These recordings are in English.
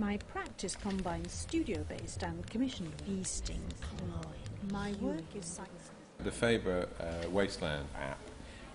My practice combines studio-based and commissioned feasting, clawing. My work is... The Faber Wasteland app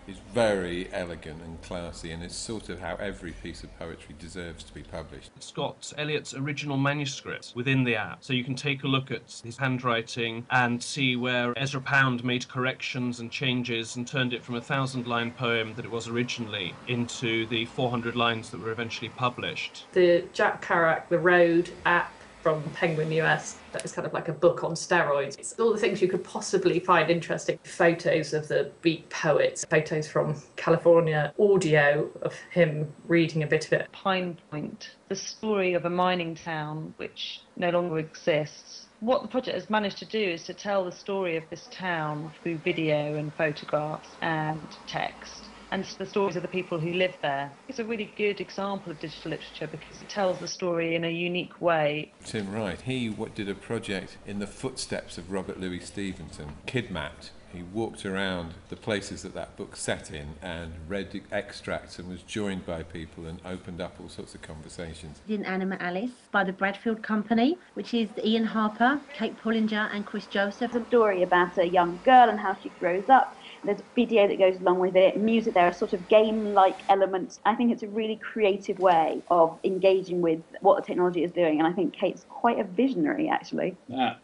is very elegant and classy, and it's sort of how every piece of poetry deserves to be published. It's got Eliot's original manuscript within the app, so you can take a look at his handwriting and see where Ezra Pound made corrections and changes and turned it from a 1,000-line poem that it was originally into the 400 lines that were eventually published. The Jack Kerouac The Road app from Penguin US. That is kind of like a book on steroids. It's all the things you could possibly find interesting. Photos of the beat poets, photos from California, audio of him reading a bit of it. Pine Point, the story of a mining town which no longer exists. What the project has managed to do is to tell the story of this town through video and photographs and text, and the stories of the people who live there. It's a really good example of digital literature because it tells the story in a unique way. Tim Wright, he did a project in the footsteps of Robert Louis Stevenson, Kidnapped. He walked around the places that book set in and read extracts and was joined by people and opened up all sorts of conversations. Inanimate Alice by the Bradfield Company, which is Ian Harper, Kate Pullinger and Chris Joseph. It's a story about a young girl and how she grows up. There's video that goes along with it, music, there are sort of game-like elements. I think it's a really creative way of engaging with what the technology is doing, and I think Kate's quite a visionary, actually.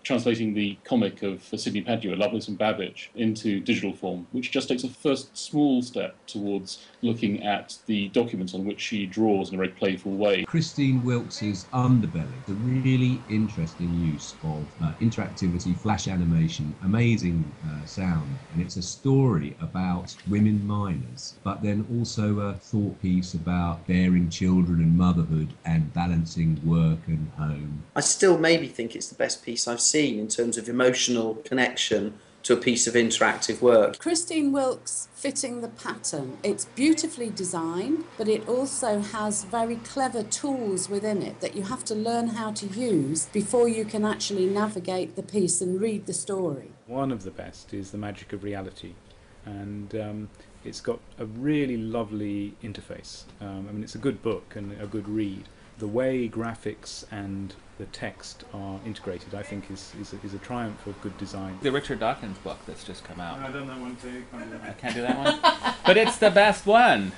Translating the comic of Sidney Padua, Lovelace and Babbage, into digital form, which just takes a first small step towards looking at the documents on which she draws in a very playful way. Christine Wilkes's Underbelly, a really interesting use of interactivity, flash animation, amazing sound, and it's a story about women miners, but then also a thought piece about bearing children and motherhood and balancing work and home. I still maybe think it's the best piece I've seen in terms of emotional connection to a piece of interactive work. Christine Wilkes fitting the pattern. It's beautifully designed, but it also has very clever tools within it that you have to learn how to use before you can actually navigate the piece and read the story. One of the best is The Magic of Reality, and it's got a really lovely interface. It's a good book and a good read. The way graphics and the text are integrated, I think, is a triumph of good design. The Richard Dawkins book that's just come out. I've done that one too. I can't do that one. But it's the best one.